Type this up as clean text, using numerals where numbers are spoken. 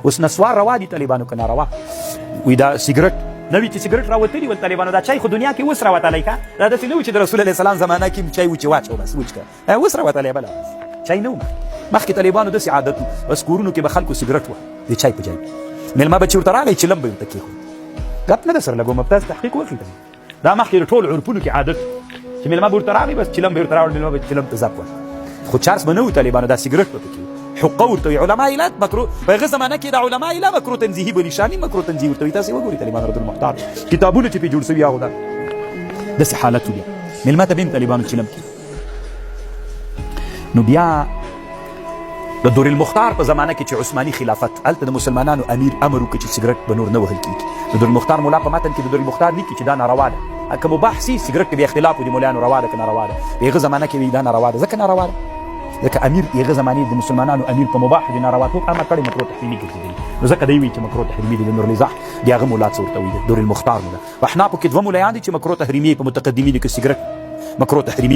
اوس نسوار روا دي طالبانو که ناروا وي دا سیګریټ نوی چې سیګریټ راوتلی ول طالبانو دا چای خو دنیا کې اوس راوتلی کا دا داسې نه و چې د رسول الله سلام زمانه کې چای و چې واچو بس وچکه اوس راوتلی بله چای نه و مخکې طالبانو داسې عادت و بس کورونو کې به خلکو سیګریټ وه د چای په ځای مېلمه به چې ورته راغی چلم به ورته کېښود ګپ نه ده سره لګوم تاسو تحقیق وکړئ دا مخکې د ټولو عرفونو کې عادت چې مېلمه به ورته راغی بس چلم به ورته راوړ مېلمه به چلم ته ځپ وه خو چارس به نه و طالبانو دا سیګریټ به پکې حقه ورته وي علما علات مکروه په هغه زمانه کې د علما اله مکروه تنزیهي بلي شاني مکروه تنزیهي ورته وي تاسې وګورئ طالبان رد المختار کتابونه چې پرې جوړ سوي هغه ده داسې حالت بیا مېلمه ته به هم طالبانو چلم کړي نو بیا د دور المختار په زمانه کې چې عثماني خلافت هلته د مسلمانانو امیر امر وکړي چې سیګریټ به نور نه وهل کېږي د دور المختار مولا په متن کې د دور المختار لیکي چې دا ناروا ده که مباح سي سیګریټ کې بیا اختلاف و د مولایانو روا ده که ناروا ده په هغه زمانه کې دا ناروا ده ځکه ناروا ده ځکه امیر هغه زمانې د مسلمانانو امیر په مباح د نارواتوب امر کړی مکروه تحریمي ګرځېدلي نو ځکه دی وایي چې مکروه تحریمي دی د نور الزاح د هغه مولا څه ورته وایي دور المختار مولا په احنافو کې دوه مولایان دي چې مکروه تحریمي په متقدمینو کې سیګریټ مکروه تحریمي